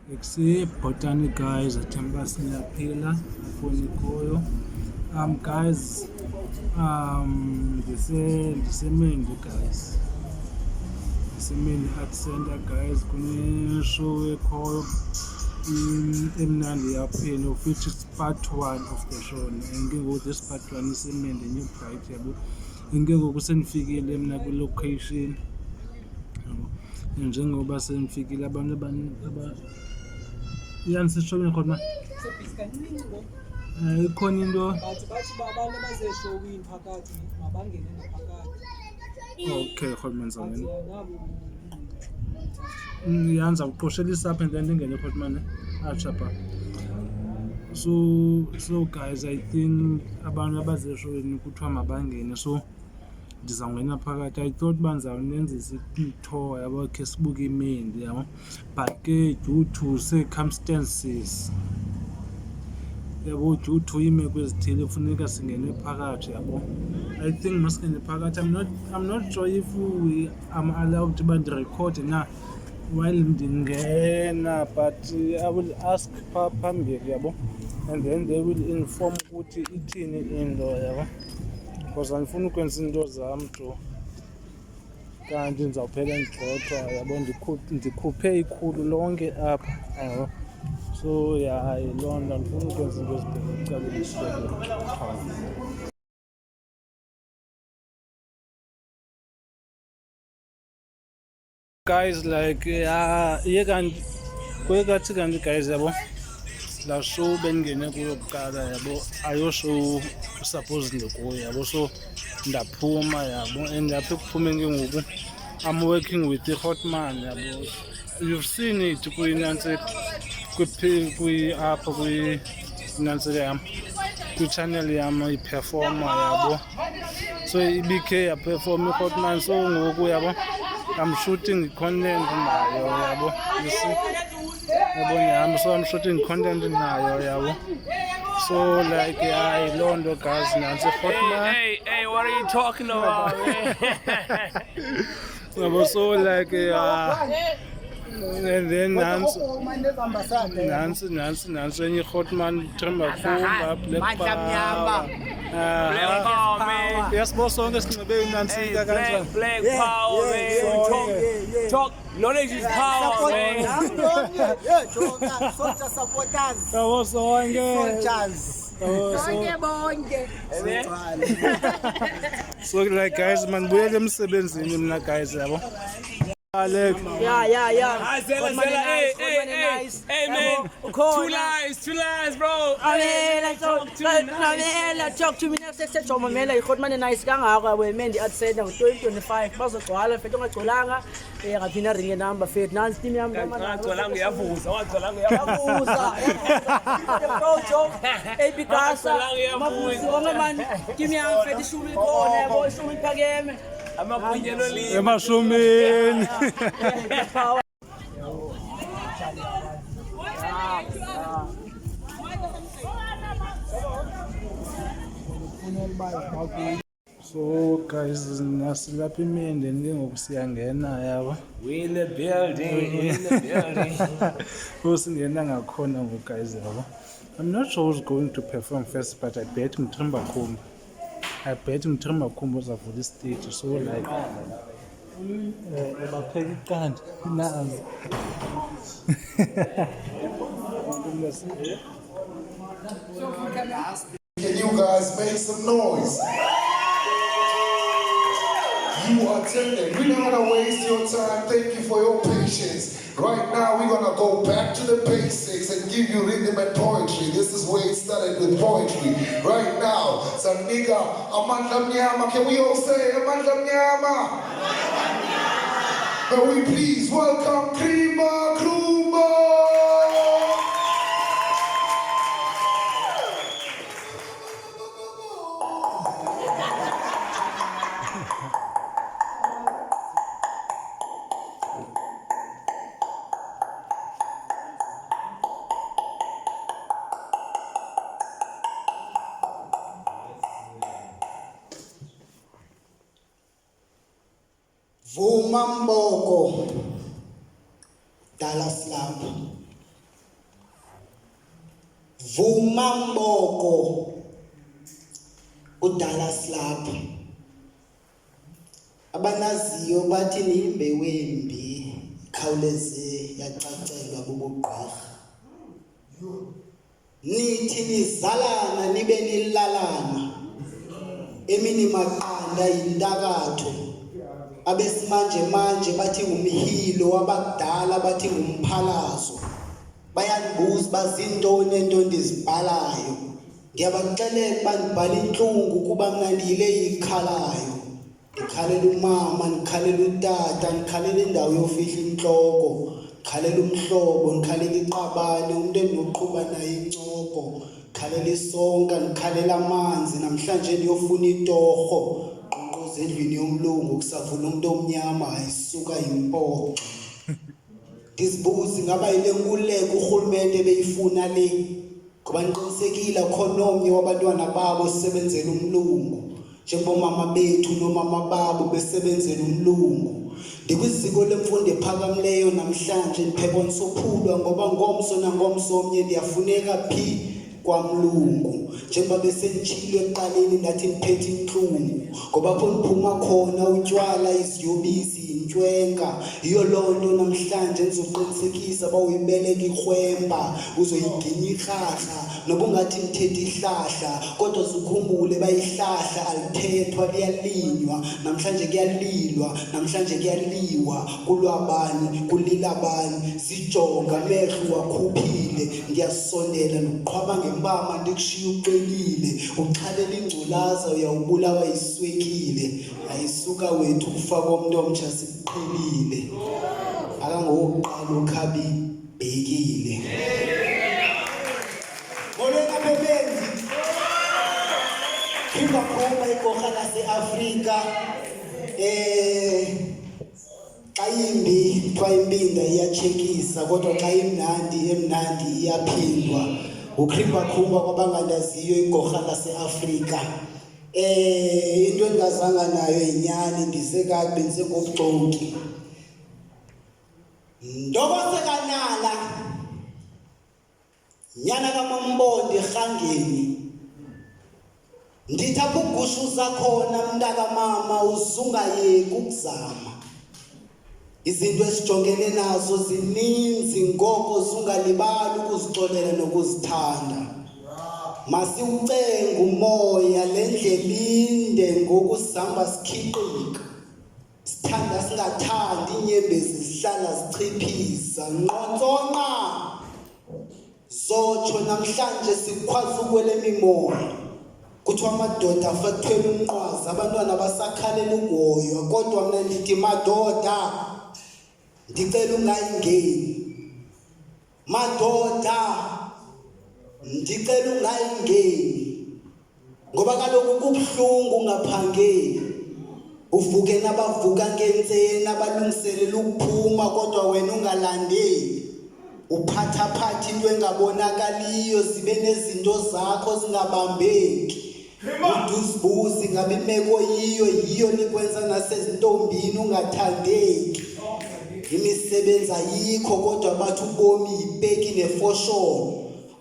Botany guys, athemba siyaphila foni koyo. Guys, ndisemendi guys. Ndisemendi Art Center guys, kune-show ekhoyo emnandi yaphela, of which is part 1 of the show. Ke ngoku this part 1 isemendi New Bright yabo. Ke ngoku sendifikile mna kwi-location. Njengoba sendifikile abantu iyanisishobeni khona ikhona into bathi abantu abazeshowini phakathi mabangene naphakathi. Okay khona ngizawena yanza uqoshelisa apha and then ndingene khona achapha. So guys, I think abantu abazeshowini kuthiwa mabangene, so ndizawungena phakathi. I thought ndizawunenzisa i-tour yabo khe sibuke imendi yabo, but ke due to circumstances yabo, due to iimeko ezithile funeka singene phakathi yabo. I think masingene phakathi. I'm not sure if I'm allowed uba ndirekhode na while ndingena, but I will ask phambili yabo, and then they will inform ukuthi ithini into yabo, because andifuni ukwenza into zam tu kanti ndizawuphela ndigxothwa yabo, ndikhuphe ikhulu lonke apha yabo. So yeah, yiloo nto andifuni ukwenza into ezibheke ecaleni. Guys, like kwekathi kanti guys yabo, laa show bendingene kuyo kuqala yabo, ayoshow suppose ndikuyo yabo, so ndaphuma yabo, and apha ekuphumeni ke ngoku I'm working with the Hotman yabo. You've seen it kwi-Nantsika, apha kwi-Nantsika yam, kwi-channel yam iperforma yabo, so ibikhe yaperforma i-Hotman. So ngoku yabo I'm shooting content nayo yabo, you see yabo nyam, so I'm shooting content nayo yabo. So like yeah, yiloo nto guys, nantsi Hotman. Hey, what are you talking about, man? yabo, so like and then nansi enye i-Hotman, Tremba Kumba, Black Power. Black Power, man. Yasibo sonke sinxibe iNantsika kanjani. Black Power, man. Talk. Knowledge is power, man. Soldier supporters. Yabo sonke. So like guys, mandibuyele emsebenzini mna guys yabo. Yeah. Hey, man. Two lines, bro. Talk to me next section. Mamela ikhotmane nice kangaka wemendi Art Center ngo-2025 bazogcwala fethu ongagcwalanga ngaphina ringe number fethu nansi team yami Wagcwalanga uyavuza. Jojo ebigasa mabuzi wonke manje team yami fethu ishumi khona yabo, ishumi iphakeme Amagwinyelo li. Emashumini. So guys, nasilapha imendi ke ngoku siyangena yabo. We in the building. Usingena ngakhona ngoku guys yabo. I'm not sure who's going to perform first, but I bet Mthemba Kumba. Uzavula istage, so like bapheka iqanda nazi. Can you guys make some noise? You attended. We're not gonna waste your time. Thank you for your patience. Right now, we're gonna go back to the basics and give you rhythm and poetry. This is where it started with poetry. Right now, some nigga, Amanda Mnyama. Can we all say Amanda Mnyama? Can we please welcome Krima Kruma? Vuma Mboko, Dallas Lab. Vuma Mboko uDallas lapha abanaziyo bathi nimbe wembi khawuleze yacacelwa bubugqirha nithi nizalana nibe nilalana emini maqanda indakatho abesimanje manje bathi umhilo wabakudala bathi umphalazo bayangibuza bazintoni ento ndizibhalayo ngiyabaxelela bandibhala inhlungu kuba mnandile ikhalayo ngikhalela umama ngikhalela utata ngikhalela indawo yofihla inhloko ngikhalela umhlobo ngikhalela iqabane umuntu enoqhuba naye incoko ngikhalela isonka ngikhalela amanzi namhlanje ndiyofuna itorho qonqoza endlwini yomlungu kusavula umuntu omnyama ayisuka impoqo Disbuzi ngaba ile nkuleko urhulumente beyifuna le ngoba niqinisekile khona omnye wabantwana babo sisebenzela umlungu njengomama bethu nomama babo besebenzela umlungu ndikwiziko lemfundo ephakamileyo namhlanje ndiphekwa sophulwa ngoba ngomso nangomso omnye ndiyafuneka phi kwamlungu njengoba besentshilo eqaleni ndathi ngiphethe inhlungu ngoba pho niphuma khona utywala iziyobisi intwenga iyo lonto namhlanje nizoqinisekisa bawuyibeleka ikhwemba uzoyiginya ikhahla nobungathi nithethe ihlahla kodwa uzukhumbule bayihlahla alithethwa liyalinywa namhlanje kuyalilwa namhlanje kuyaliwa kulwabani kulilabani sijonga amehlo wakhuphile ngiyasondela nokuqhwaba ngempama ndikushiya uqelile uxhalela ingculaza uyawubulawa iswekile ayisuka wethu kufaka umuntu omtsha siqhelile akangokuqala ukhabi bhekile moleka bebenzi khipha khoma igorha lase-Afrika xa yimbi kuthiwa impinda iyatshekisa kodwa xa imnandi emnandi iyaphindwa ukhipha khuma kwabangandaziyo igorha lase-Afrika into engazanga nayo inyani ndisekabi bendisengobuxoki ndokosekanala nyana kaMambonde erhangeni ndithi apho ugushuza khona mntakamama uzungayeki ukuzama izinto esijongene nazo zininzi ngoko zungalibali ukuzixolela nokuzithanda masiwucenga umoya lendlela inde ngokusihamba sikhiqika sithanda singathandi inyembezi zihlala zichiphisa nqontsonqa zotsho namhlanje sikhwaza ukwele mimoya kuthiwa amadoda afathwele umnqwazi abantwana basakhalela ugoywa kodwa mna ndithi madoda ndicela ungayingeni madoda ndicela ungayingeni ngoba kaloku kubuhlungu ungaphangeli uvuke nabavuka ngentseni abalungiselela ukuphuma kodwa wena ungalandeli uphathaphatha into engabonakaliyo zibe nezinto zakho zingabambeki uduzibuzi ngabe imeko yiyo likwenza nasezintombini ungathandeki imisebenzi ayikho kodwa bathi ubomi yipeki nefosholo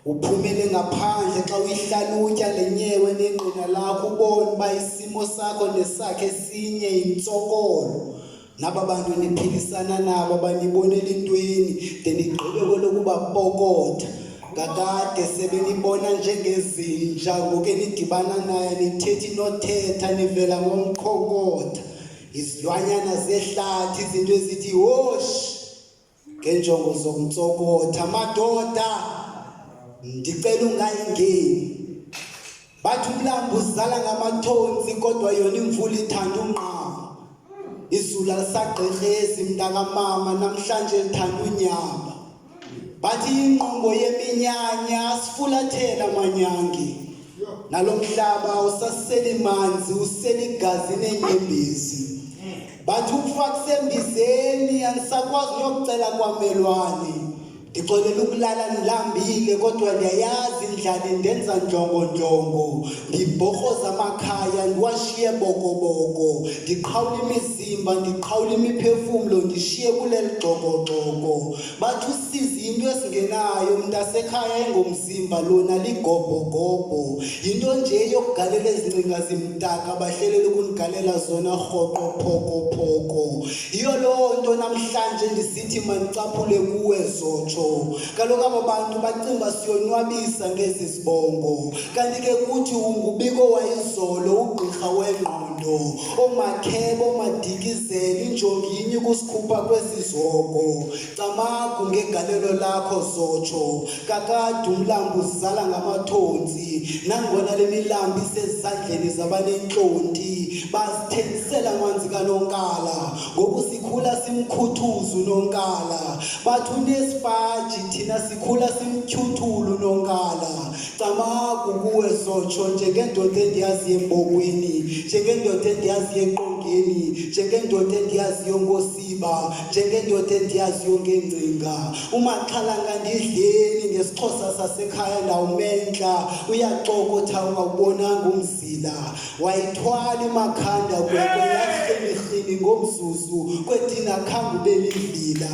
uphumele ngaphandle xa uyihlalutya lenyewe nengqina lakho ubone uba isimo sakho nesakhe esinye intsokolo naba bantu niphilisana nabo banibonela intweni de nigqibe kwelokuba pokotha kakade sebenibona njengezinja ngoke nidibana naye nithethi nothetha nivela ngomkhonkotha izilwanyana zehlathi izinto ezithi hoshi ngenjongo zomtsokotha madoda ndicela ungayingeni bathi umlambo uzala ngamathonsi kodwa yona imvula ithanda unqaba izulu alisagqirhezi mntakamama namhlanje lithanda unyamba bathi inqumbo yeminyanya sifulathela manyangi nalomhlaba usaseli manzi useli gazi nenyembezi bathi ukufa kusembizeni anisakwazi nokucela kwamelwane ndixolela ukulala nilambile kodwa ndiyayazi indlala indenza njongo ndibhokoza amakhaya ndiwashiye bokoboko ndiqhawula imizi ngomzimba ndiqhawula imiphefumulo ndishiye kuleli gxokogxoko bathi usizi into esingenayo mntasekhaya engomzimba lona ligobhogobho yinto nje yokugalela ezingcinga zimdaka bahlelela ukunigalela zona rhoqo phoko yiyo loo nto namhlanje ndisithi mandicaphule kuwe Zotsho kaloku aba bantu bacinga siyonwabisa ngezi sibongo kanti ke kuthi ungubiko wayizolo ugqirha wengqondo omakhebo omadikizela injongini kusikhupha kwezizoko camagu ngegalelo lakho Zotsho kakade umlambo uzala ngamathonsi nangona lemilambi isezandleni zabanenhlonti basithengisela amanzi kaNonkala ngokusikhula simkhuthuzu Nonkala bathi unesipaji thina sikhula simtyhuthulu Nonkala camagu kuwe Zotsho njengendoda endiyaziyo embokweni njengendoda endiyaziyo eqongeni njengendoda endiyaziyo ngosiba njengendoda endiyaziyo ngengcinga umaxhalanga ndidleni ngesixhosa sasekhaya ndawumentla uyacokotha ungawubonanga umzila wayithwala imakhanda kwekwe yahlelihini ngomzuzu kwedina khange ubelivila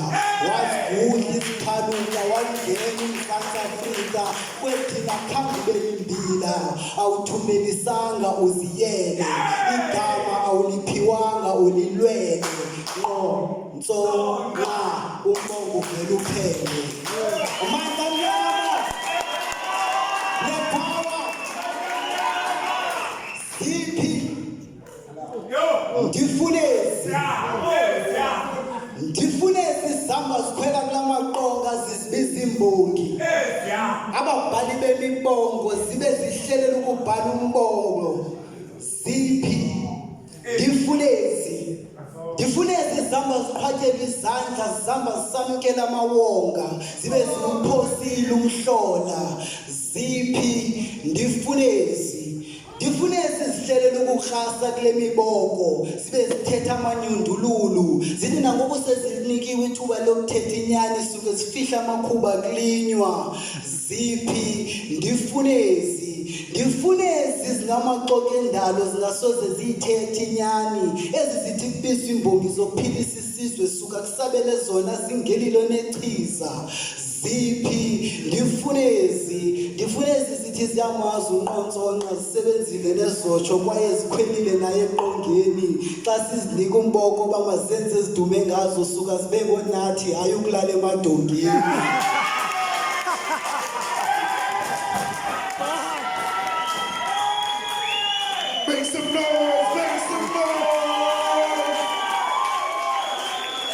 wazigudla isiphaluka wangena uMzantsi Afrika kwedina khange ubelimbila awuthumelisanga uziyele igama awuliphiwanga ulilwele ntsonga umbongo uvela uphele amandla amnyama nepower ziphi ndifunesi sihamba sikhwela kula maqonga zizibiza imbongi ababhali bemibongo zibe zihlelela ukubhala umbongo ziphi ndifunesi zihamba ziqhatyela izandla zihamba zisamkela amawonga zibe ziwuphosile umhlola ziphi ndifunesi zihlelela ukukrasa kule miboko sibe zithetha amanyundululu zithi nangoku sezinikiwe ithuba lokuthetha inyani suke sifihla amakhuba kulinywa ziphi ndifunezi zingamaxoko endalo zingasoze ziyithethe inyani ezizithi kubiswa imbongi zokuphilisa isizwe suka kusabele zona zingelilo nechiza ziphi ndifunezi zithi ziyamazi unqontsonqa zisebenzile neZotsho kwaye zikhwelile naye eqongeni xa sizinika umboko bamazenze ezidume ngazo suka zibe ngonathi hayi ukulala emadongeni Make some noise, make some noise.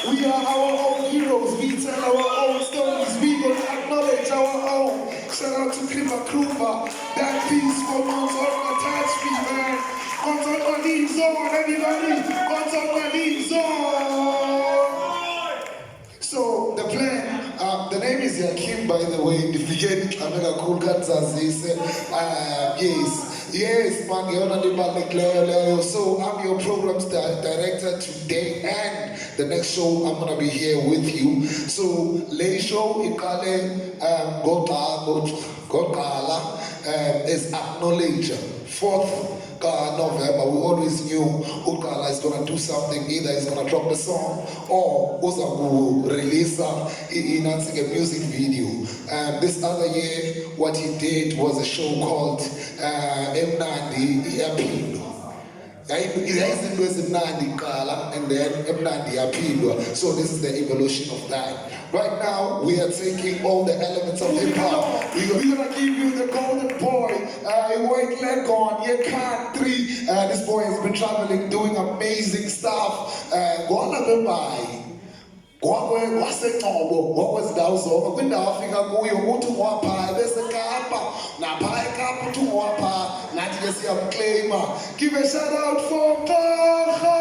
We are our own heroes, we tell our own stories, we gonna acknowledge our own. Shout out to Klima Krupa, that piece for Monzonga touch me, man. Monzonga leaves on, everybody. Monzonga leaves on. So the plan, the name is Yakim, by the way. If you get Amega Kulkatzazis, yes, so I'm your programs director today, and the next show I'm gonna be here with you. So late show Ikale Godala is Acknowledge. 4th November, we always knew Ukala is gonna do something, either he's gonna drop a song or Ozagu release a music video. This other year, what he did was a show called Mnandi Yapilo. It hasn't been Mnandi Kala and then Mnandi Yapilo. So this is the evolution of that. Right now, we are taking all the elements of hip hop. We're gonna give you the golden boy, white leg on, you can't 3. This boy has been traveling, doing amazing stuff. Waseqobo wakwesidawu zonke kwindawo afika kuyo uthi ngwapha bese Kapa napha eKapa uthi ngwapha nathi ke siyamclaima. Give a shout out for Pacha.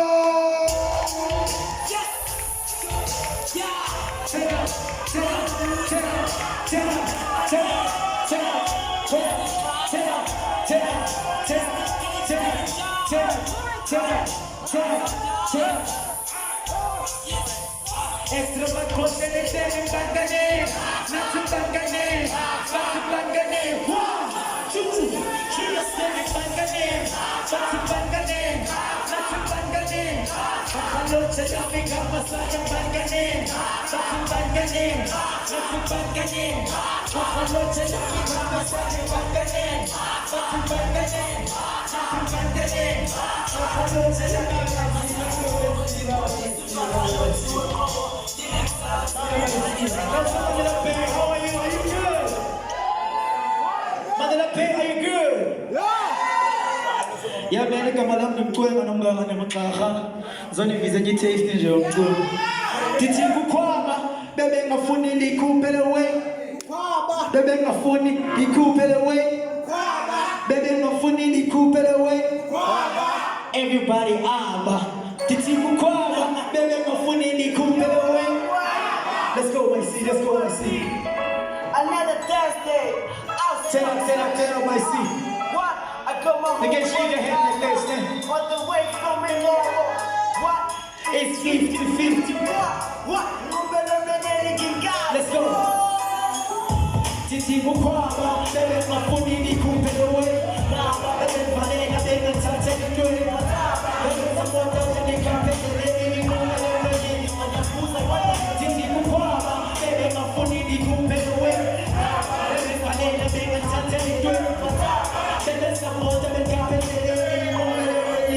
Extra bad content in Bangane, not in Bangane, back to Bangane. 1, 2, 3, stay in Bangane, back to Bangane, not in Bangane. Yeah, man, igama lami ngimcwenga nomngaka nemaxaha zonibiza ngi-taste nje yomculo ndithi kukhwama bebengafuni likhuphele way bebengafuni likhuphele way bebengafuni likhuphele way everybody aba ndithi kukhwama bebengafuni likhuphele way. Let's go YC, let's go YC. Another Thursday. Turn up YC. What? I got my They can shake your head like this, man. On the way from me, what? It's 50-50. What? Let's go. Titi Mukwaba, bebe mafuni ni kumpele way. Bebe valega, bebe tate kwe. Bebe sapota, bebe kapele, bebe kumpele way. Titi Mukwaba, bebe mafuni ni kumpele way. Bebe valega, bebe tate kwe. Bebe sapota, bebe kapele, bebe kumpele way.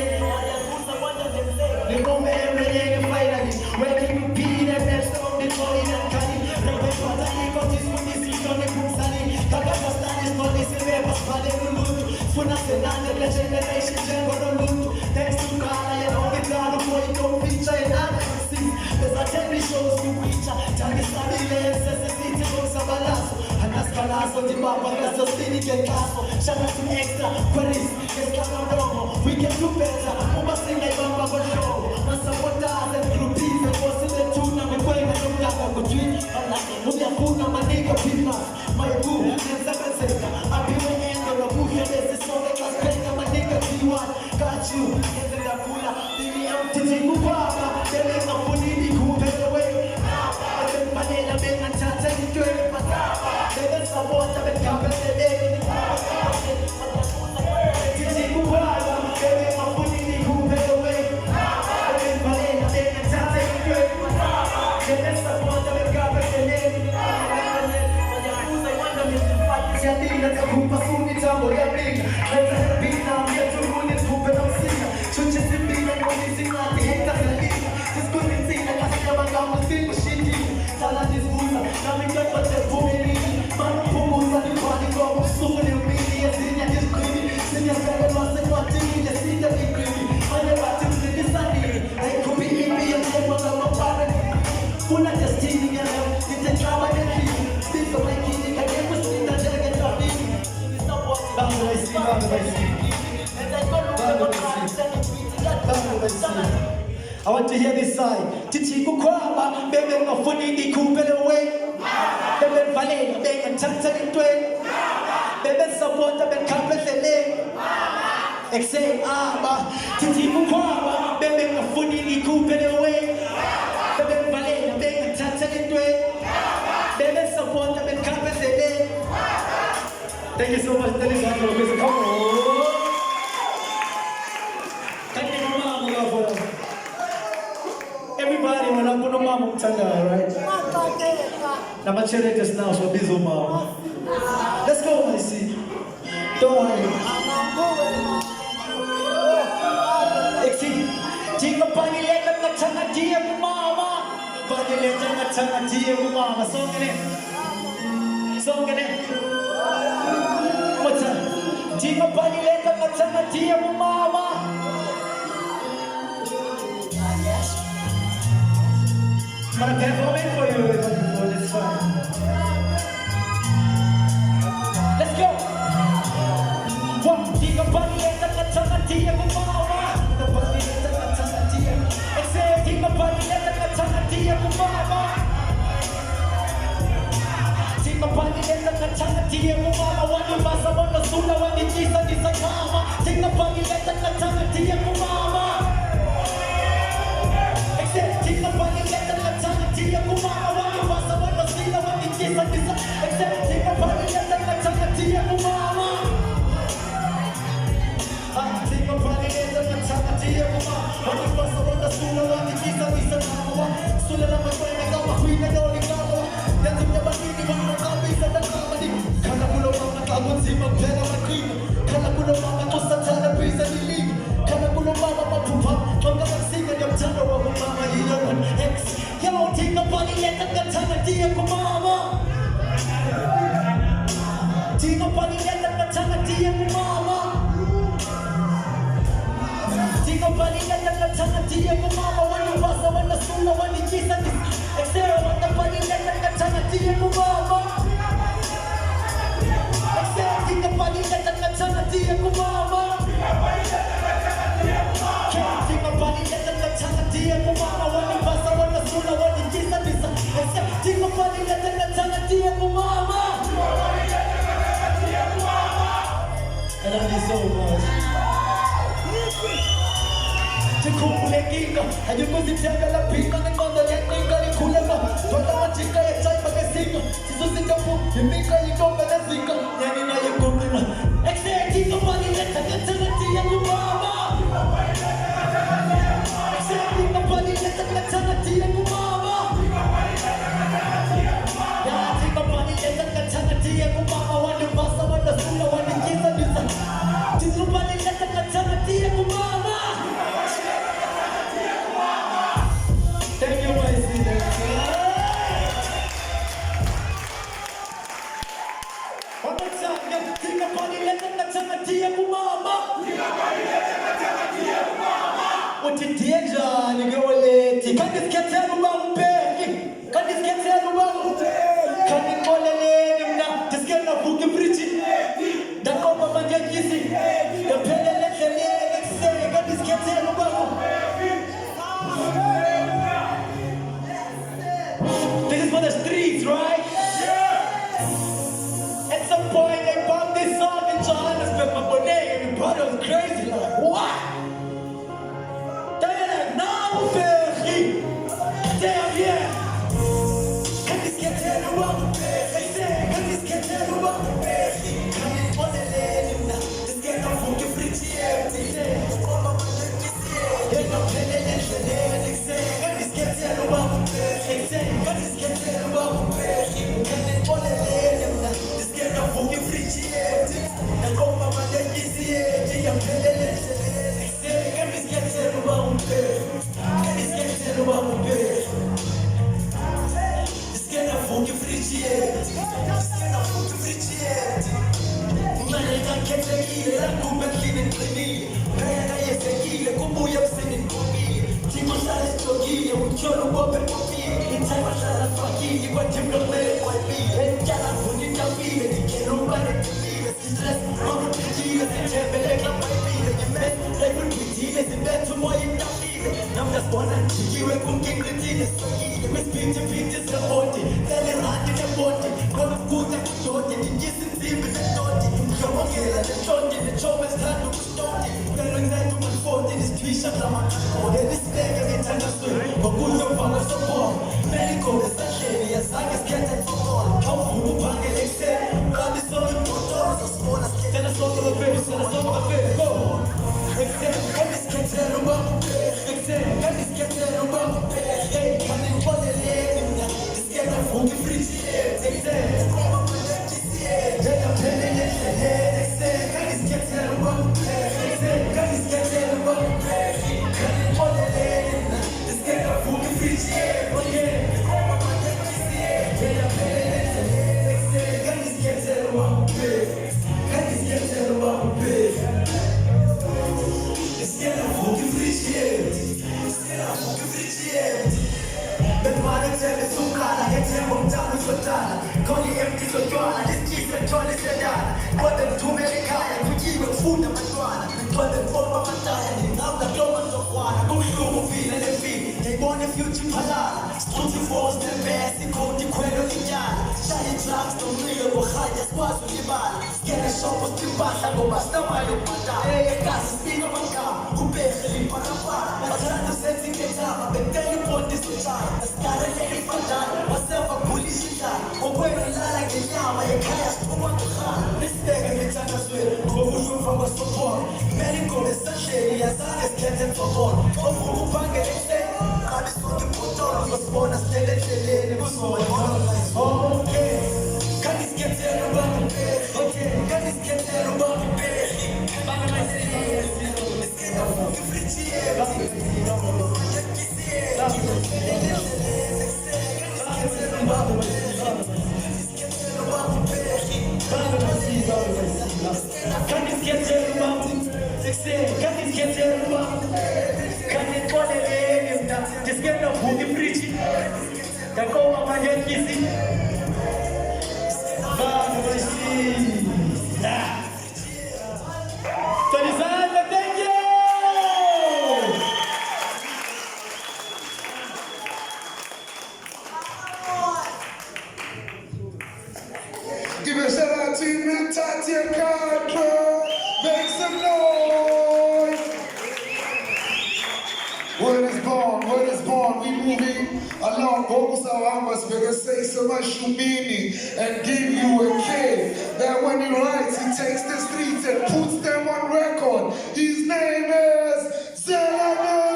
The moment every fight like this, when you beat the best of the toy and carry. Rebe pata iko tisuni sikone kusali. Kaka pastani stoli sebe paspale lulu. Funa senane la generation jengo lulu. Thanks to God I am on the ground for you don't feature in analysis. There's a TV shows to feature. Tani sabile necessity to sabalaso. Anaskalaso di baba kaso sini ke kaso. Shout out to extra queries. It's kind of we can do better. Uma singa bamba for show. Masapota and groupies and what's in the tuna. We play with them like a good dream. Muyafuna maniga pima. My boo and seven second. I'll be the end of the book. And this is all that I spend on my nigga T1. Got you. Get in the cooler. Baby, I'm teaching you papa. There ain't no funny who pay the way. I've been panela, been and chatting to it. There's support of the company. Teaching you papa. There ain't no funny who pay the way. I've been panela, been and chatting to it. There's support of the company. Siatina takupa suni tambo ya blinga. Leta bina mietu runi tupe na msina. Chuche simbina mwani zingati heka zalina. Diskuni zina kasi ya magamu siku shiti. Sala nisbuza na mikapa tepumini. Manu pumuza ni kwani kwa musuni umini. Ya zinya diskuni. Zinya sebe mase kwa tini. Ya sita bikrimi. Ane bati mzini sani. Haikubi imi ya mlewa na mapare. Kuna destini ya leo. Nitetrawa ya kiu. Sisa maikini kagemu sita jega. I want to hear this side. Titi kukwaba, bebe ngafuni ni kumpele way. Bebe valela, bebe chanta litwe. Bebe sapota, bebe kapele. Exhale, aba. Titi kukwaba, bebe ngafuni ni kumpele way. Bebe valela, bebe chanta litwe. Bebe sapota, bebe kapele. Thank you so much. That is our music. Come on. Thank you, Mama. Everybody, when I'm going to Mama, right? Now, my children just now, so busy, Mama. Let's go, I see. Don't worry. Exit. Jika pani leta na chana dia Mama. Pani leta na chana dia Mama. Song it. What's up? Jika pani leta na chana dia Mama. I'm gonna perform for you for this fun. Let's go. One, jika pani leta na chana dia Mama. Jika pani leta na chana dia. Exhale, jika pani leta na chana dia Mama. Jika pani leta na chana dia Mama. Wani basa wana suna wani jisa jisa kama. Jika pani leta na chana dia Mama. Exhale, jika pani leta na chana dia Mama. Wani basa wana suna wani jisa jisa. Exhale, jika pani leta na chana dia Mama. Jika pani leta na chana dia tiya kuma wani basa wanda sula wani kisa bisa kawa sula na makwena kama huina doli kawa dati mya bakini wani kabisa na kamani kana kulo mama kabunzima mpela makini kana kulo mama kusatana pisa nilini kana kulo mama mapupa tonga maksika ya mtanda wa mama hilo X yo tika pali leta katana tiya kumama tika pali leta katana tiya kumama tika pali leta katana tiya kumama wani basa wani sula wani kisa Exero wani pali leta katana tiya kumama Exero tika pali leta katana tiya kumama tika pali leta katana tiya kumama wani basa wani sula wani kisa Exero tika pali leta katana tiya kumama I love you so much. Chikule kinga, hayuko zitanga la pinga na kondo ya kinga ni kulema. Tola machika ya chai magasinga, sizo zikapu, yimika yikomba na zinga, yani na yikomba. Exerti kapani leta katana tiya kumama. Exerti kapani leta katana tiya kumama. Yati kapani leta katana tiya kumama. Wani basa wani sula wani kisa nisa. Tizu pani leta katana tiya kumama. Thank you, my sister. One more time, yeah. Tika pani leta katana tiya kumama. Utitienja nigewaleti. Kandis ketelu bambe. Kandis ketelu bambe. Kandis kolele nimna. Tiskena buki brichi. Dakoma manjakisi. Dapele lele lexe. Kandis ketelu bambe. This is for the streets, right? At some point, they bumped this song in Johannesburg, but Monet, everybody was crazy, like, what? They're like, no, baby. Damn, yeah. Can this get terrible? They say, can this get terrible? Can it on the lane now? This get no fucking free, yeah. They say, oh, my God, they no penny, they say, can this get terrible? They say, can this get terrible? Can it on the lane now? This get no fucking free, yeah. And oh, my God, they say, I'm penny, they say, can this get terrible? Can this get terrible? This get no fucking free, yeah. This get no fucking free, yeah. Malaika ketekile la kumbe clean clean. Kaya yesekile kubuya msini kubi. Timo sale stogile ucholo bobe kopi. Intaiwa shala fakili kwa timlo mele kwa bi. Jala fundi tabile dikerumba ne tibile. Stress mama pitile sitembele kama ibile. Yemes level pitile sibetu moyi tabile. Namda spona chikiwe kumkingritile stogile. Mispite pite saboti. Tele rati ne boti. Kona kuta kutote. Dijisi nzimbe ne toti. Yomogela ne chonti. Ne chomes tatu kustote. Pero ngetu malifote. Nistwisha kama kakode. Nispege mitanga swe. Wakuyo panga sopo. Meliko besasheni. Yasake skete tokol. Kaufu upange lekse. Kadi somi potoro. Sospona skete. Tena soto lo pepe. Tena soto lo pepe. Go. Lekse. Kadi skete rumba. Lekse. Kadi skete rumba. Hey. Kadi mpole lekimna. Iskete fungi friti. Lekse. Koma maleki siye. Jaya pele lekse. Lekse. Kadi skete rumba. Lekse. Kadi skete rumba. Kadi mpole lekimna. Iskete fungi friti. Koma maleki siye. Jaya pele lekse. Lekse. Kadi skete rumba. Kadi skete rumba. Iskete fungi friti. Iskete fungi friti. Bemane tele sukala, etemo mtamu sotana. Koni empty sotwana, diskise tole sedana. Kwade mtumele kaya, kujiwe kufunda matwana. Kwade mfomba mataya, ni namda kloma sokwana. Kushumu vile lefini, ebone future palala. Struti force the best, ikoti kwelo lijana. Shani drugs, no real, wahaya squads ulibala. Skene shopos tribasa, gobasta mayo matala. Kasi spino makama, ubehe limpakapala. Matrano sensi ketama, beteli ponti sotana. Askara leli fatana, wasefa kulishitana. Okwena lala kenyama, yekaya stuma kukhana. Respect mitana swe, ngokushufa wasopora. Medical essential, yazane skete. senze mfokolo ofuna ubangela ekuseni ngabe sonke ibhotolo uzosibona silele endleleni okay kanti sikhethela ubaba okay kanti sikhethela ubaba ibhehi Thank you! Give a shout out to Tatia Castro. Make some noise. Word is born. We moving along. Vocals are must better say so much Shumini and give you a kid that when he writes, he takes the streets and puts them on record. His name is Zelana.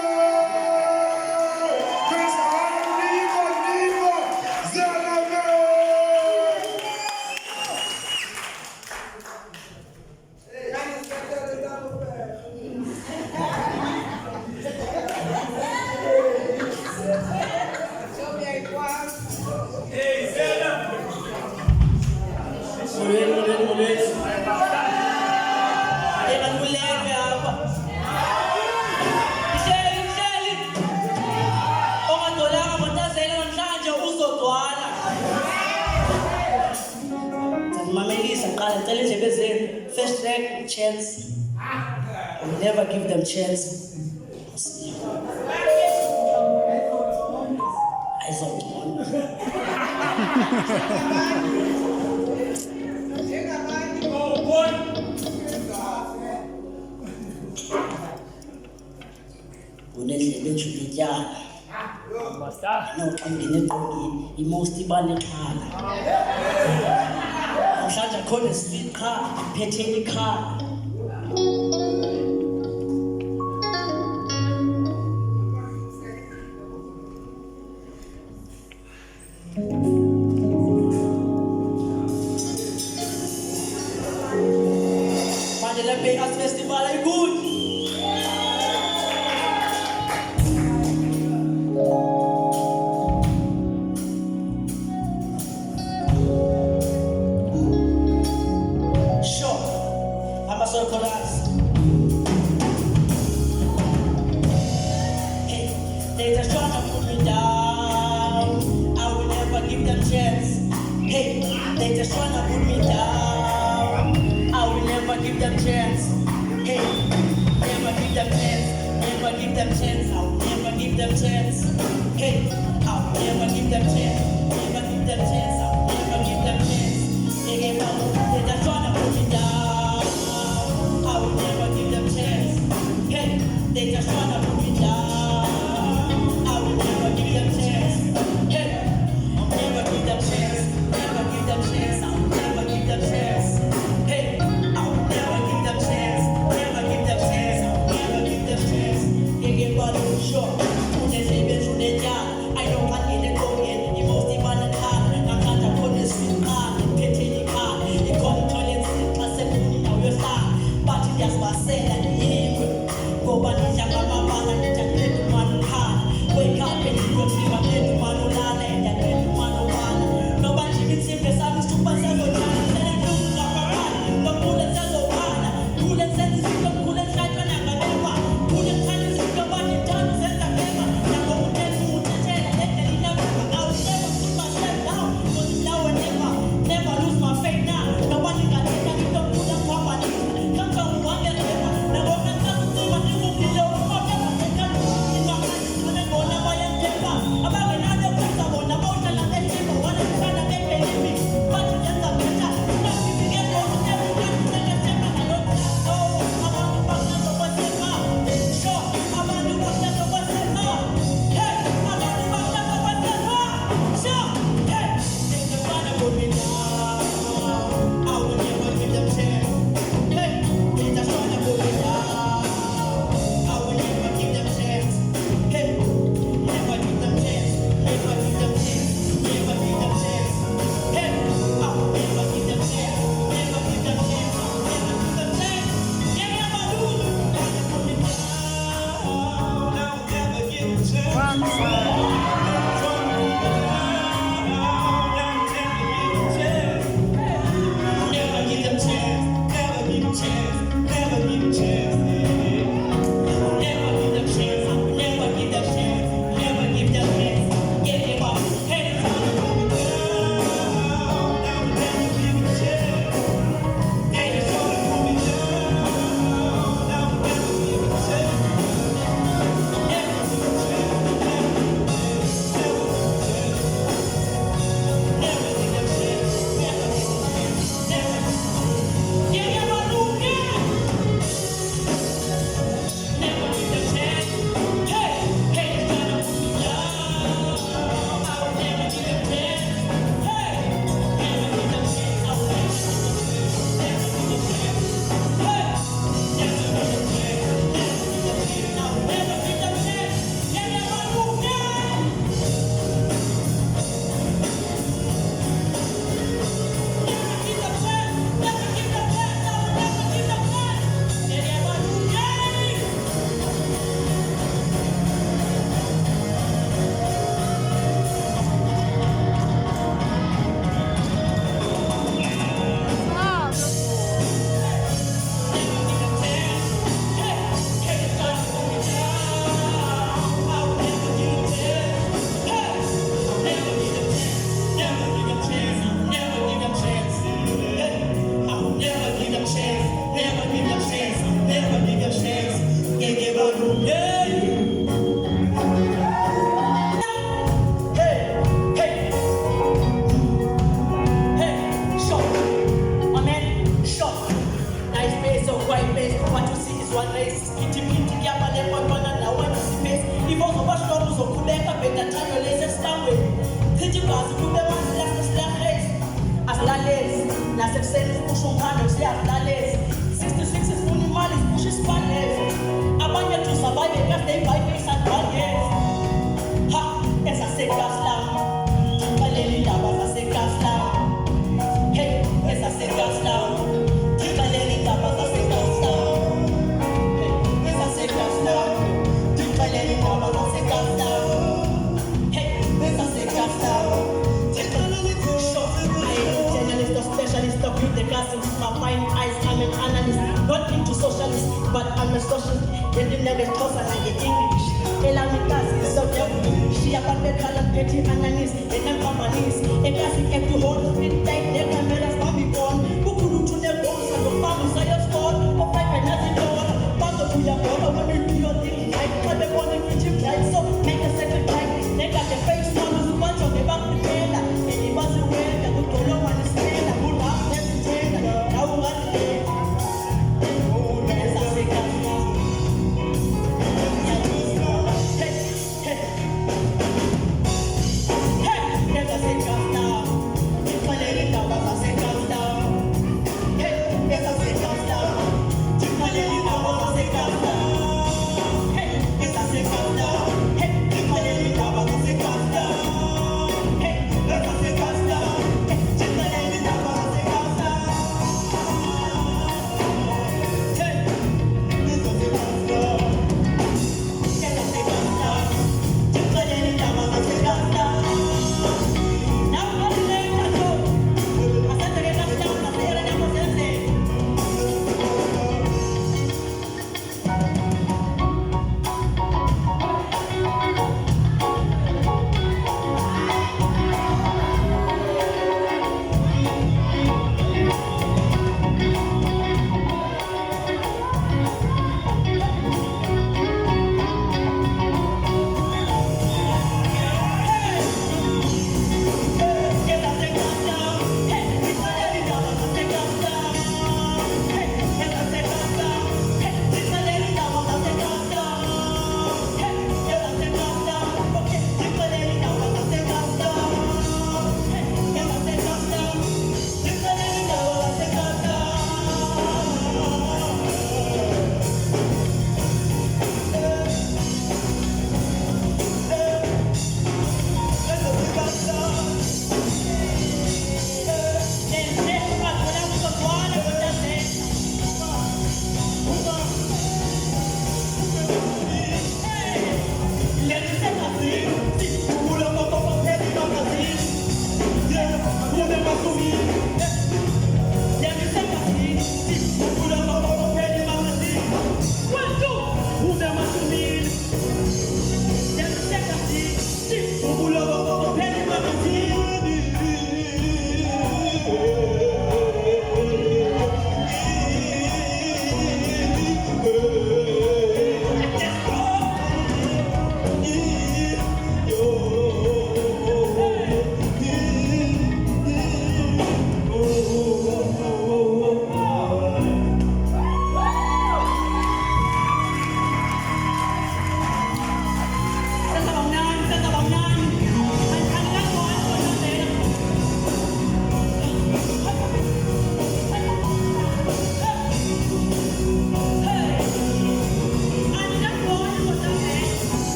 First track, chance. I will never give them chance. Eyes on unendlela enjulityana noxangene ebhokini imost ibanexhala namhlanje akhona speed car iphetheni ikhala Mandela Bay Arts Festival ay good. They just tryna put me down. I will never give them chance. Hey, they just tryna put me down. I will never give them chance. Hey, never give them chance. Never give them chance. I will never give them chance. Hey, I will never give them chance. Never give them chance. I will never give them chance. They just tryna put me down. I will never give them chance. Hey, they just tryna put me down. Never give them chance. Hey, I'll never give them chance. Never give them chance. I'll never give them chance. Hey, I'll never give them chance. Never give them chance. I'll never give them chance. They get body short. I don't want to get it. Hey,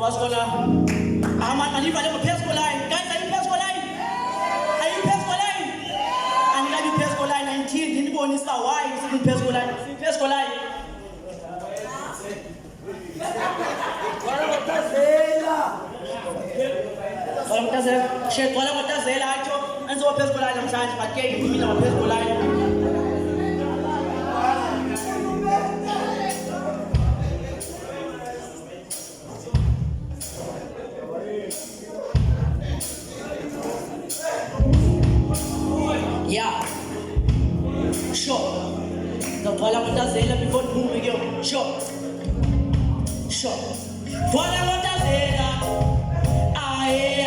What's going on? I'm at the Pesco line. Guys, are you Pesco line? Are you Pesco line? And you got Pesco line 19. Didn't go on this star. Why? You sitting Pesco line? Pesco line. Wala motazela acho enzo Pesco line namhlanje but ke mina Pesco line. Yeah, sure. The Wala motazela before moving you. Sure. Wala motazela. Aye.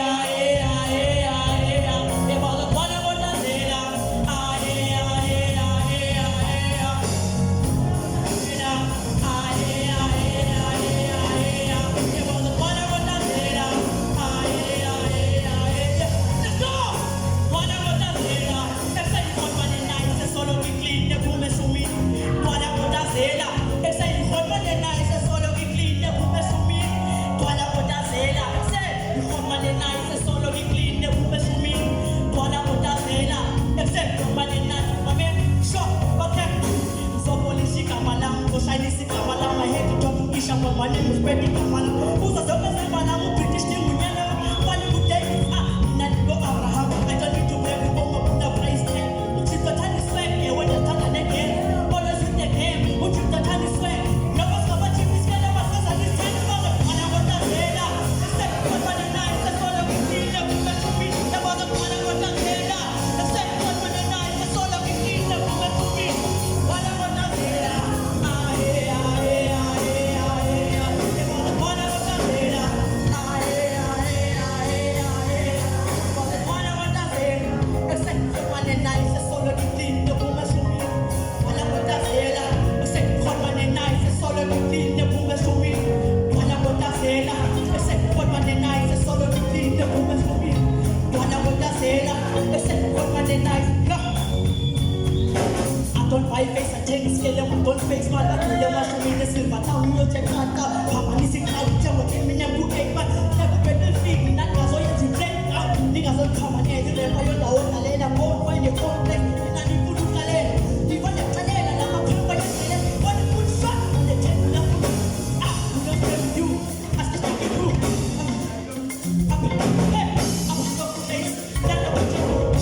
My name is Betty Kamala. Who's a doctor? I'm British. I don't need to wear the bomb of the price tag. She's the tiny swag. When you're talking again, what does it take him? What you the tiny swag? No one's got much in this kind of muscles and this kind of mother. And I want that data. Except for the night, that's all we need. The woman to me, the mother, and I want that data. Except for the night, that's all we need. The woman to me, and I want that data. Don't buy face and take scale them, don't face my luck, they want to me the silver town, you check that car, Papa Nissi Cow, Jam, take me and put a but never better feed, not as I am to play out, niggas don't come and head to them, I don't know, I let them go when you come back, and I need to look at it, even if I let them, I'm a pump by the skin, what a good shot, they take me up, who don't tell you, I still take it through, I'm a stop face, that's what you do.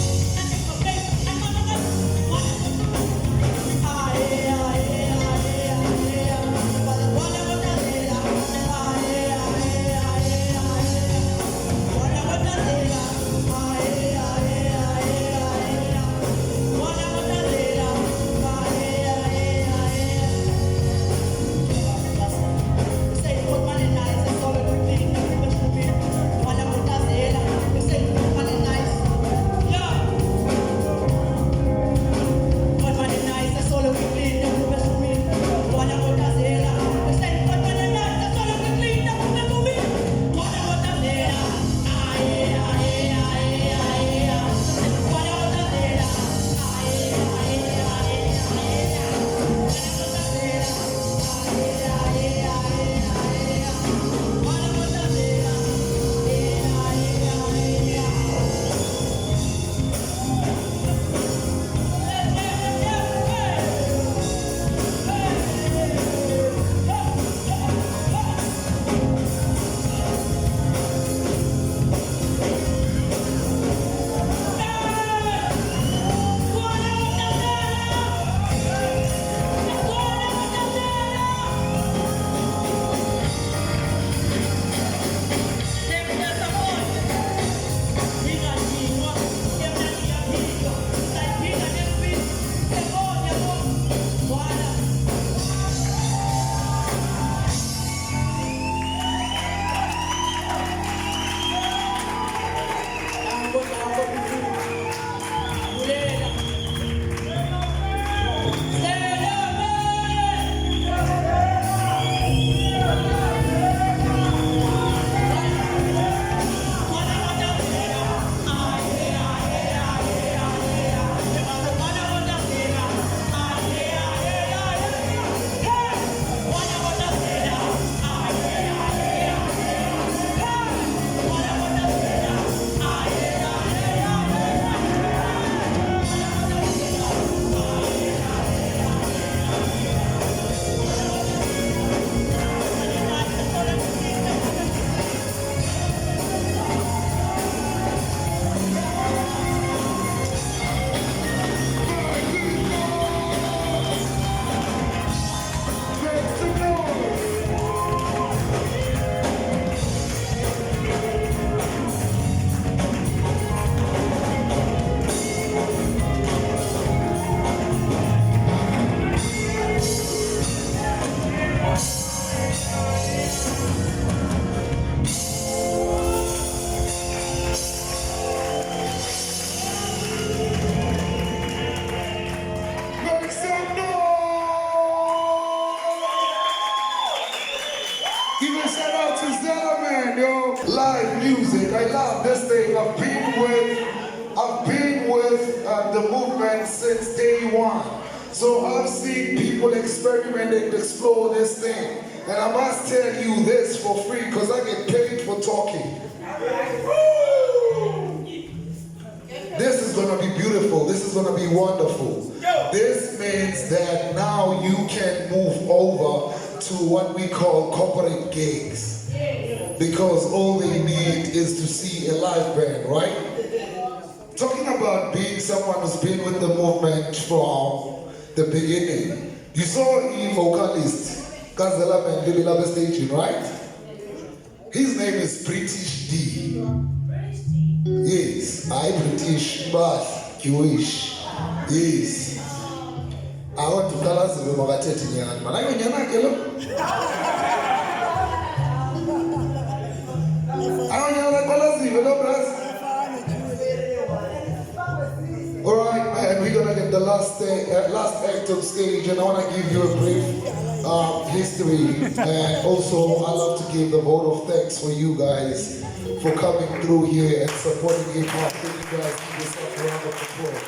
What music. I love this thing. I've been with the movement since day one. So I've seen people experiment and explore this thing. And I must tell you this for free because I get paid for talking. This is going to be beautiful. This is going to be wonderful. This means that now you can move over to what we call corporate gigs. Because all they need is to see a live band, right? Talking about being someone who's been with the movement from the beginning. You saw a vocalist, Kazela Mandela staging, right? His name is British D. Yes, I British, but Jewish. Yes. I want to tell us about what I'm but I don't Alright, man, we're gonna get the last act on stage, and I wanna give you a brief history. And also, I love to give the vote of thanks for you guys for coming through here and supporting hip hop. Thank you guys. Give yourself a round of applause.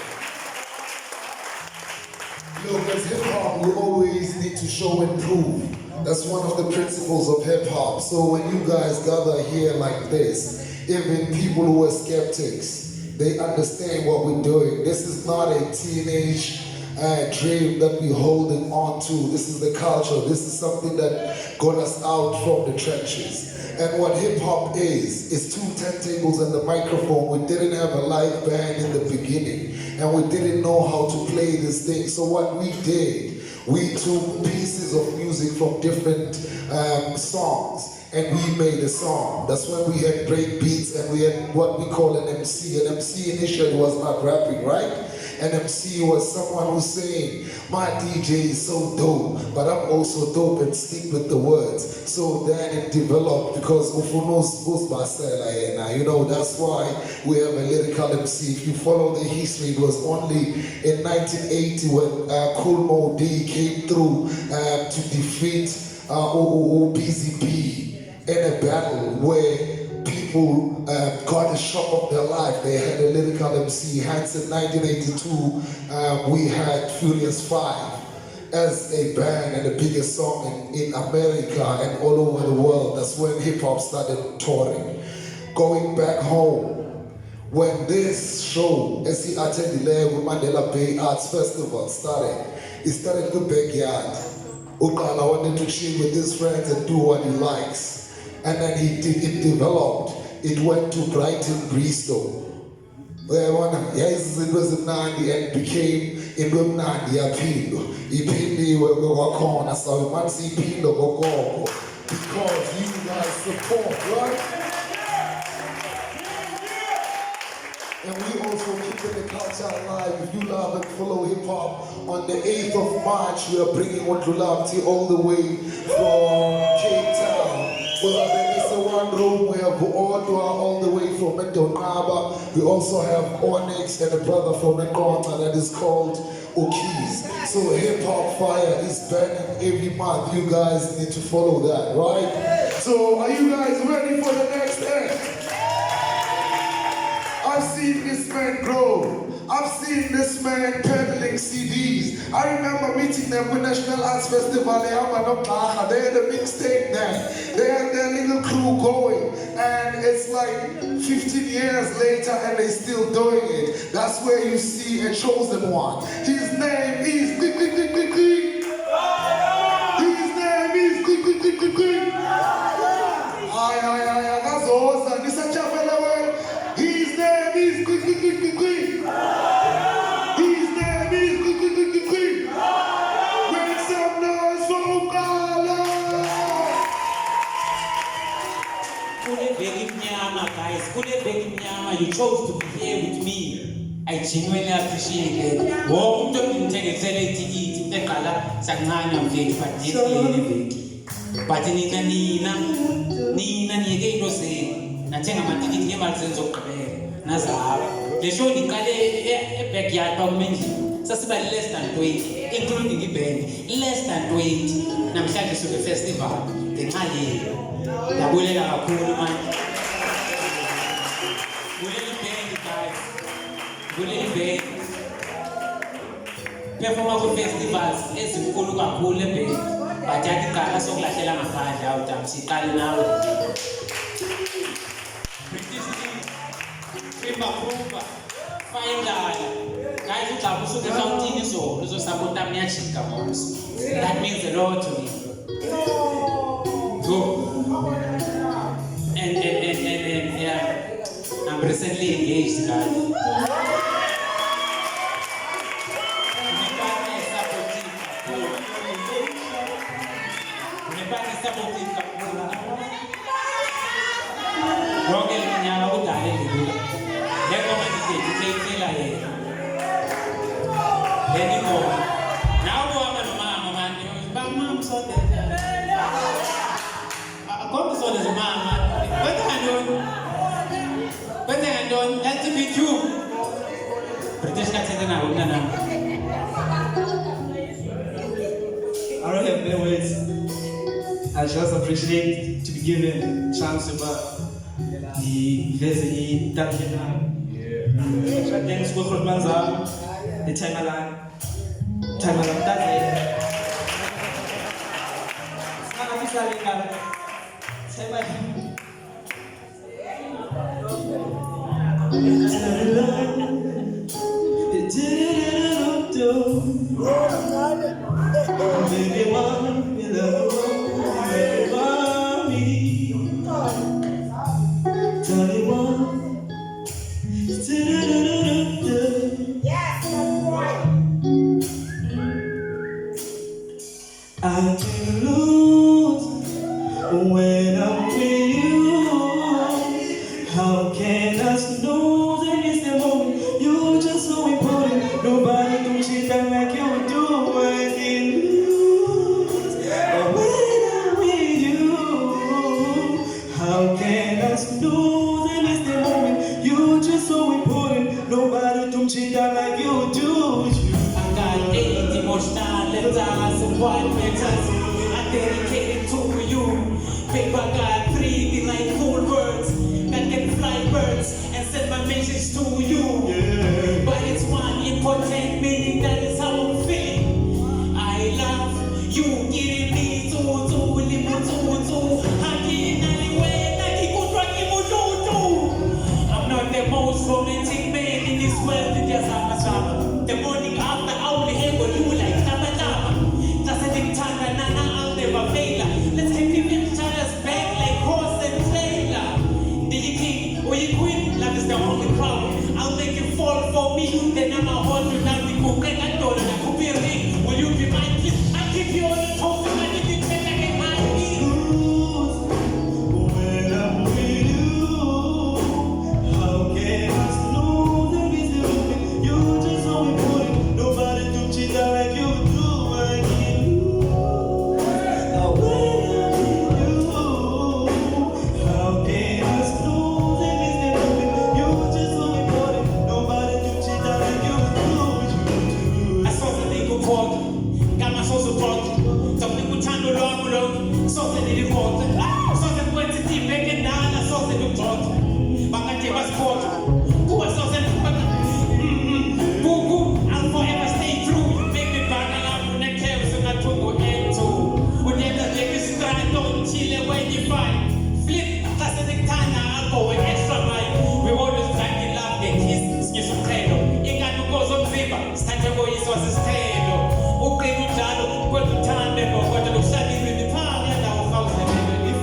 Look, as hip hop, we always need to show and prove. That's one of the principles of hip hop. So when you guys gather here like this, even people who are skeptics, they understand what we're doing. This is not a teenage dream that we're holding on to. This is the culture. This is something that got us out from the trenches. And what hip hop is two turntables and the microphone. We didn't have a live band in the beginning, and we didn't know how to play this thing. So what we did, we took pieces of music from different songs, and we made a song. That's when we had break beats, and we had what we call an MC. An MC initially was not rapping, right? An MC was someone who's saying, my DJ is so dope, but I'm also dope and stick with the words. So then it developed because Ufunos goes Basela, you know, that's why we have a lyrical MC. If you follow the history, it was only in 1980 when Kool Moe Dee came through to defeat BZP in a battle where people got a shock of their life. They had a lyrical MC. Hence in 1982, we had Furious 5 as a band and the biggest song in America and all over the world. That's when hip hop started touring. Going back home, when this show, as he attended with Mandela Bay Arts Festival started, it started in the backyard. Ukala wanted to chill with his friends and do what he likes. And then it developed. It went to Brighton, Bristol. Where one yes, it was in Nandi and became in Nandi Apindo. Ipindi Wakona, so we must see Pindo Boko because you guys support, right? And we also keeping the culture alive. If you love and follow hip hop, on the 8th of March, we are bringing Ondlulamthi all the way from Cape Town. Well, there is a one room, we have Odwa all the way from Ndonaba. We also have Onyx and a brother from Nkona that is called Okis. So hip hop fire is burning every month. You guys need to follow that, right? So are you guys ready for the next act? I've seen this man grow. I've seen this man peddling CDs. I remember meeting them with National Arts Festival. They had a mixtape there. They had their little crew going. And it's like 15 years later and they're still doing it. That's where you see a chosen one. His name is His name is that's awesome. This is a chapel. His name is His name is Make some noise for Ukala. Guys, you chose to be here with me. I genuinely appreciate it. But nathenga amatikiti ngemali zokugqibela nazahaba le show iqale ebackyard kwamendlini sasiba less than 20 including iband less than 20 namhlanje sube festival ngenxa leyo yabulela kakhulu manje kuleli band performa ku-festivals ezinkulu kakhulu ebheni bajathi igala sokulahlela ngaphandle awudam siqale nawe British Primavera Final guys ujabu usuke eSouthini izolo uzosapota Mnyachika Moms that means a lot to me go and yeah I'm recently engaged guys Roge linyama kudale ngikula. Leko manje ngicela yena. Leni ngoma. Nawo wama nomama manje. Ba mama sote. Akonto sote mama. Kwenda ndoni. That's to be true. British katsete na unana. I don't have better words. I just appreciate to be given a chance about the Vesey Dakina. Thanks for Manza, the Timeline Dake. Baby, one, you love me. Tell you one. I can lose when I'm with you. How can I snooze and miss the moment? You're just so important. Nobody can treat them like you do. I can lose when I'm with you. How can I snooze and miss the moment? You're just so important. Nobody can treat them like you do. I got 8 emotional letters and 1 letters I dedicated to you. Babe, I got 3 delightful words that can fly birds and send my message to you. But it's one important meaning, that is how I'm feeling. I love you, giving me to I'm not the most romantic man in this world, just I'm a drama. The morning after, I only hang with you like Tama. Just a thing, Tana, Nana, I'll never fail. Let's keep each other's back like horse and trailer. Do you king or you queen? Love is the only problem. I'll make you fall for me. Then I'm a hold you down the cook and I told you that could be a ring. Will you be my kid? I'll keep you on the top and I need you to make my kid. When I'm with you, how can I snooze and miss the moment? You're just so important. Nobody can treat her like you do. I can lose when I'm with you. How can I snooze and miss the moment? You're just so important. Nobody can treat her like you do. I saw the legal court, got my social part. Something with time to long, something in the court. Something went to deep, making down, I saw the new court. But I gave us court. Who was something? Boo boo, I'll forever stay true. Make me back alive when I care, so I took go into. When you have the strand, don't chill when you find. Flip, that's the time I'll go an extra mile. We always try to love the kiss, you some cradle. You got to go some river, stand your voice was a stable. Okay, good job, go to town, never go to the study with the power and our house. If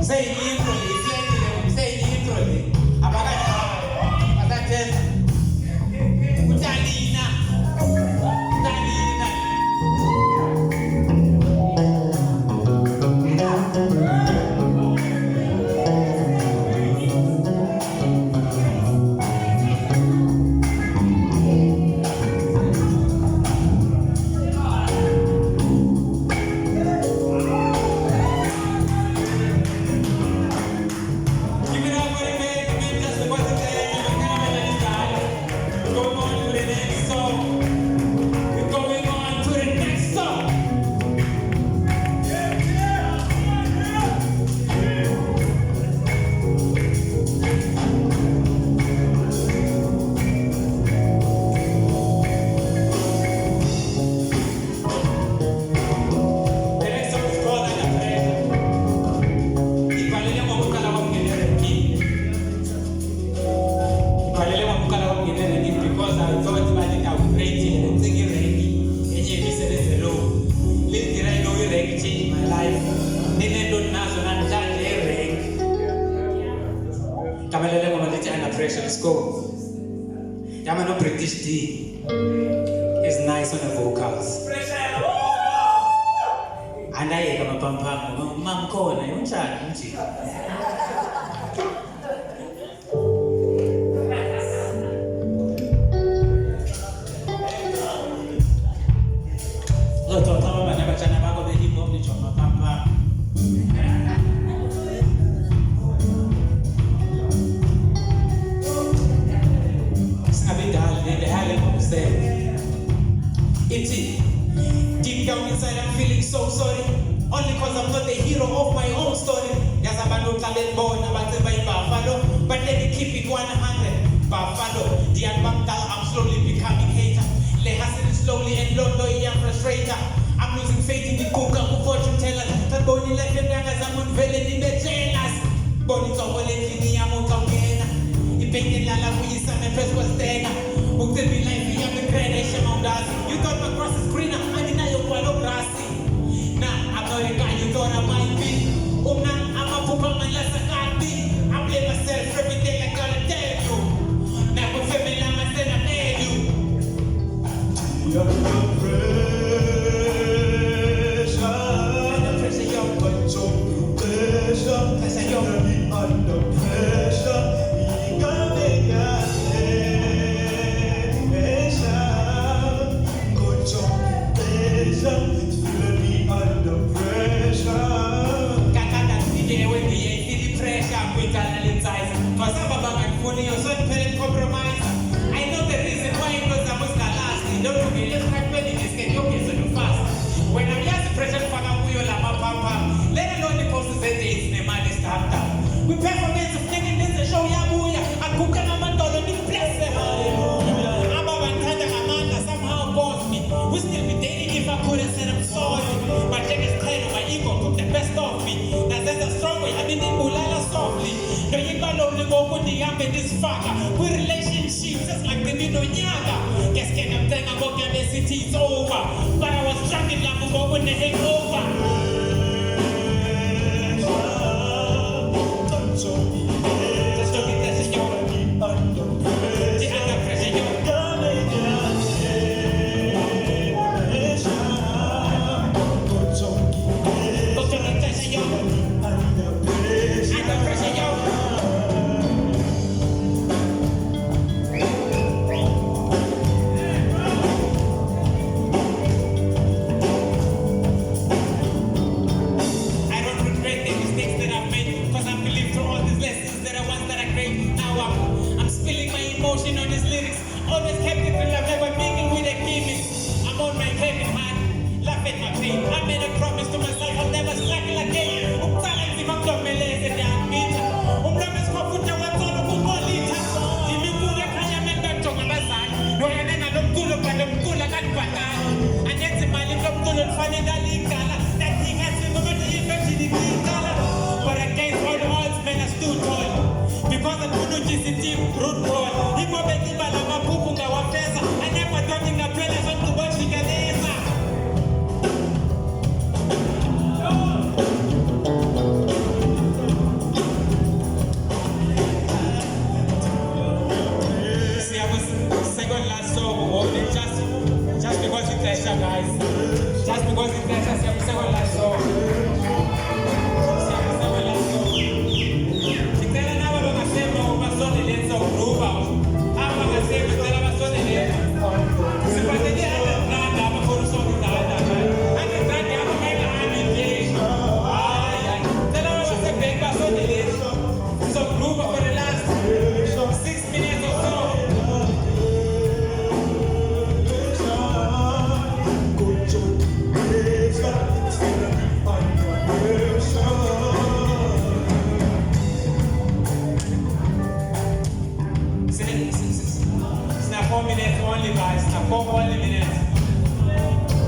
Say intro, say intro. Abakadala. Asathela. Utalina. Utalina. Give it up for the man, just the one that going on to the next song. We're going on to the next song. The next song is called Under Pressure. Ipalele mwamukala wa mgenere kini. Ipalele mwamukala wa mgenere kini because I thought balika upreti and thinking ready. Enye biseleze low. Little did I know your reggae changed my life. Nene don't nazo na njaje reggae. Kamelele mwamaleche Under Pressure, let's go. Yama no British D is nice on the vocals. Andayeka mapampamo mamkhona unjani nje. Lotho kama bana bachana bako be hip hop ni choma pampa. Sabidal de hale mose. Iti deep down inside I'm feeling so sorry. Only cause I'm not the hero of my own story. Yes, I'm no talent born about by Buffalo. But let me keep it 100. Buffalo, the unbunkal, I'm slowly becoming hater. Le hustling slowly and lonely, I'm frustrated. I'm losing faith in the cook and fortune teller. The bony left and young as I'm unveiling in the jealous. Bony towel and kini I'm on Tongena. He painted Lala for his son and first was there. Who tell me life, you have the gradation on that. You thought my grass is greener, I deny your follow grassy. Nah, I'm not a guy you thought I might be. Oh, nah, I'm a poop on my last I can't be. I blame myself every day, I gotta tell you. Now, for family, I'm a son, I tell you. Under pressure, yo. Pressure, yo. Under pressure, you gotta make that good job, pressure, it's feeling me under pressure. When we ain't feel the pressure, I'm with analytize. Cause I'm about my phone, you're so parent compromise. I know the reason why it was almost the last. Don't you believe like when it is getting okay so fast. When I'm just pressure for the wheel, I'm a papa. Let alone the post that it's the man is started. We performance of thinking this is show ya booya. I cook and I'm a dollar in place. Hallelujah. I'm a Tanda Amanda somehow boss me. We still be dating if I couldn't say I'm sorry. My check is clear, my ego took the best of me. Now there's a strong way, I've been in Bulala softly. No, you got only go with the amp in this fucker. We relationships just like the Nino Nyaga. Guess can I'm telling about the city's over. But I was struggling like go when the hangover. Just don't get that shit, yo. Under pressure, The under pressure, yo. gotta make that good job, Go to the pressure, yo. under pressure. Under pressure, yo. I don't regret the mistakes that I've made, cause I believe through all these lessons that are ones that I create. Now I'm spilling my emotion on these lyrics. Always kept it real, I've never mingled with the gimmicks. I'm on my heavy hand, laugh at my pain. I made a promise to myself I'll never slacken again. Talent if I'm coming lazy down meter. Promise for put your words on the football leader. If you do the kind of men to my side, no, and then I don't do look at them cool like that. And yet my little good funny that that he has to go to the university. But against all the odds, men are stood tall. Because I'm going to just a team root ball. He will be the Balama Pupunga Wapesa. I never thought in the palace of the watch the Ganesa. perform only minutes.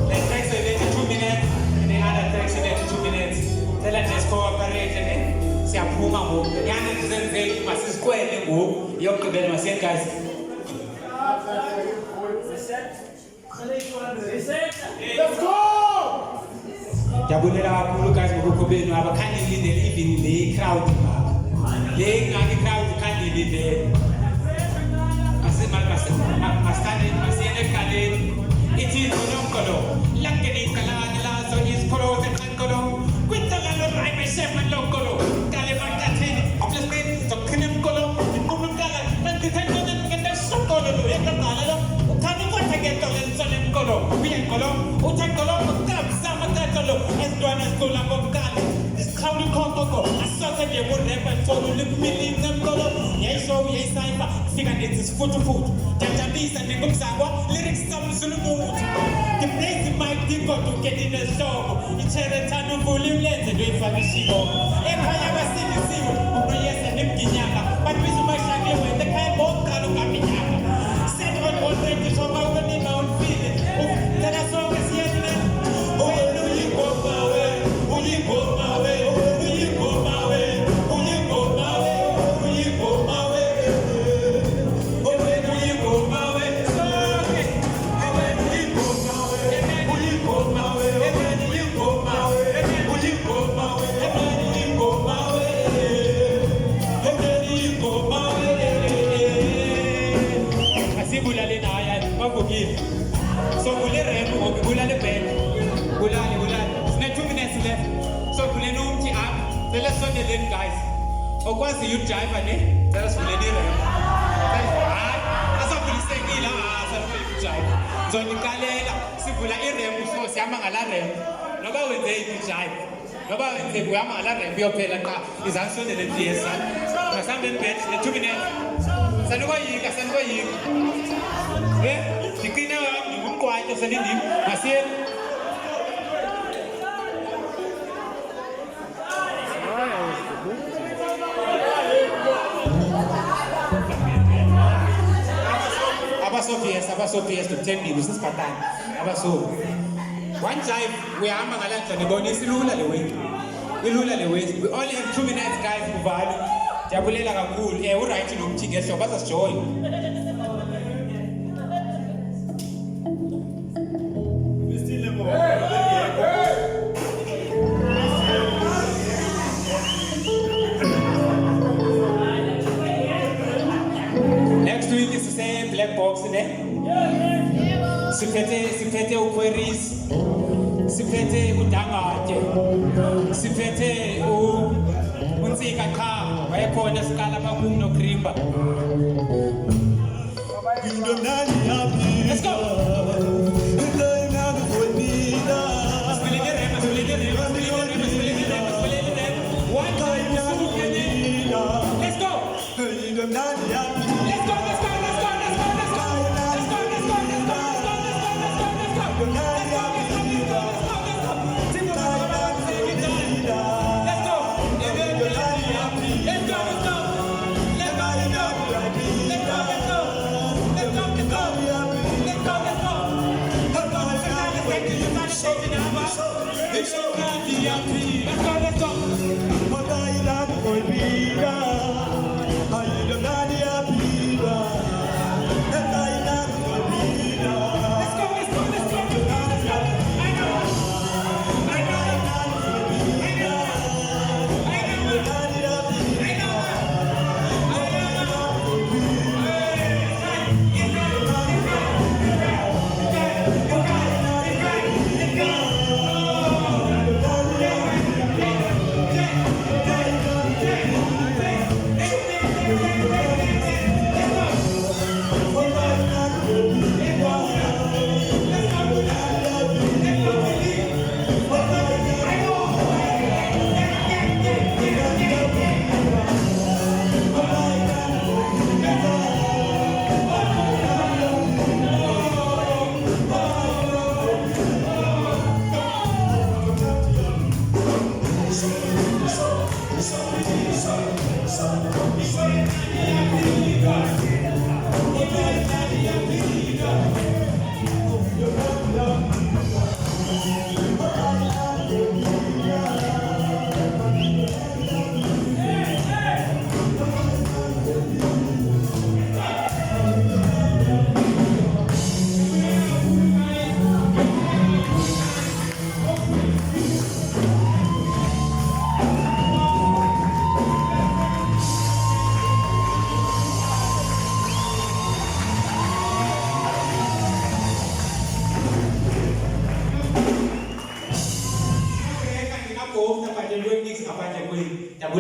The tracks are later 2 minutes, and the other tracks are later 2 minutes. Tell us just cooperate, and siyaphuma ngoku. Yani sizenzeki masisikwele ngoku. Yokugqibela masiye guys. Let's go! Jabulela kakhulu guys ngobukho benu abakhangelindele even le crowd ngapha. Le ngani crowd khangelindele. Masiyene egaleni. Ithi ngolongolo. Langeni igalani lazo isikolo senkolo. Kwintalalo rhyme shepherd lokolo. Kale makathini. Obviously zokhina mkolo. Inqumo mkala. Nangithanda ngene sokolo lo ekaqala lo. Ukhani kwathe ngento lensole mkolo. Uyenkolo. Uthekolo ukabza matatolo. Esintwana sicula ngomkali. Isikhawuli khokoko. Asothe nje kurapa mfolo likumilini mkolo. Yesho yesayipha. Fika ndethi sifutufutu. Jajabisa ningumzakwa. Lyrics samzulumuthi. The place in my dingo to get in the show. Ichere tano volume lenze ndo ifaka ishiko. Ekhaya basilisiwe. Unoyesa nemginyaka. Batwiza umashake wende khaya bokalo kaminyaka. Set on one ready to show out in my own feeling. Tell us all this year. Oh, you go my way. Oh, you go my way. Oh, you go my way. Oh, you go my way. Oh, you go my way. Oh, you go my way. Sorry. Oh, you go my way. Oh, you go my way. Oh, you go my way. Oh, you go my way. Oh, you go my way. Oh, you go my way. Asibulale na aya bakugile. So kulirembu ngokubulale band. Bulale. Sine 2 minutes left. So kulena umthi apha. Cela sondeleni guys. Okwazi you drive ne? Cela sivuleni irembu. Hayi, asavulisekile asafika drive. Zonikalela sivula irembu so sihamba ngala rembu. Noba wenze i-drive. Noba wenze uyama ngala rembu yophela qha izasondele PS. Masambe bed ne 2 minutes. Sanukoyika. Diqina ngumqwayo selindini. Masiye. Abasophiyes to 10 minutes sisiphatana. Abaso. One time uyahamba ngalandla nibonisa ilula le way. Ilula le way. We only have 2 minutes guys kuvala. Jabulela kakhulu. Uright nomthi ngesho basasijoy. Next week is the same black box ne? Siphethe uQueries. Siphethe uDangate. Siphethe uNtsika qha wayekhona sikala makum no Krimba. Let's go.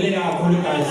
ngijabule kakhulu guys.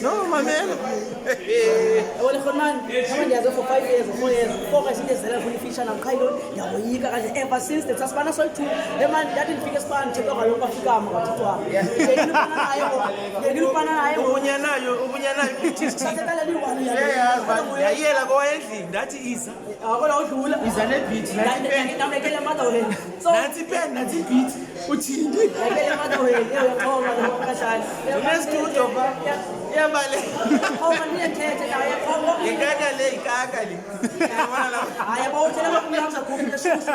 No, my man. Well, man, for 5 years or 4 years, 4 years, fish and Kailo, ever since the Tasmana soil too, the man that didn't figure span, take over local Figama. That is. Is an beach. So That's it, beat. Uchindi. Let's do it over. Yeah, Male. I am all telling you how to cook the shoes.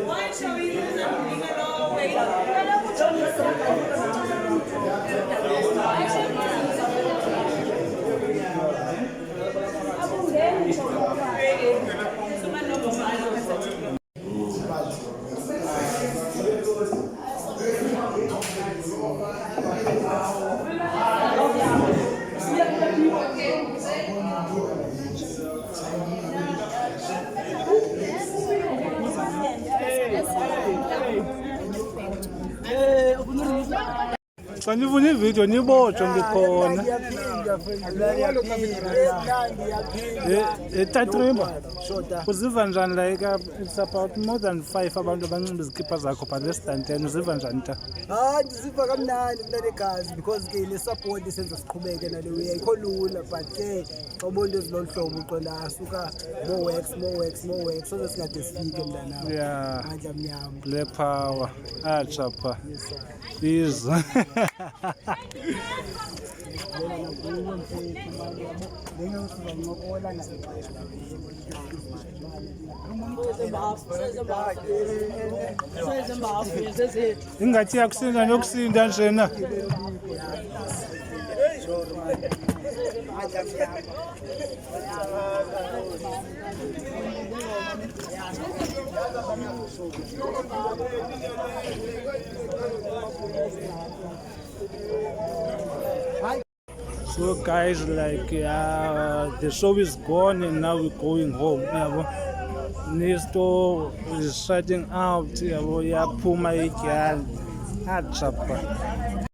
Why shall we do Xa nifuna ividiyo nibotshwe ngikhona. Tatrimba, uziva njani like it's about more than 5 abantu abanxiba izikipha zakho but less than 10 uziva njani ta? Ndiziva kamnandi mntanekazi because ke le support isenza siqhubeke nale way ayikho lula but ke xa ubona into ezilolu hlobo uqonda suka more wax soze singade sifike mntanawo. Yeah. Mandla mnyama. Black power. Chapa. Izwa. Ingathi yakusinda nokusinda njena. So guys, like the show is gone and now we're going home. Nesto is shutting out. Puma Chapa.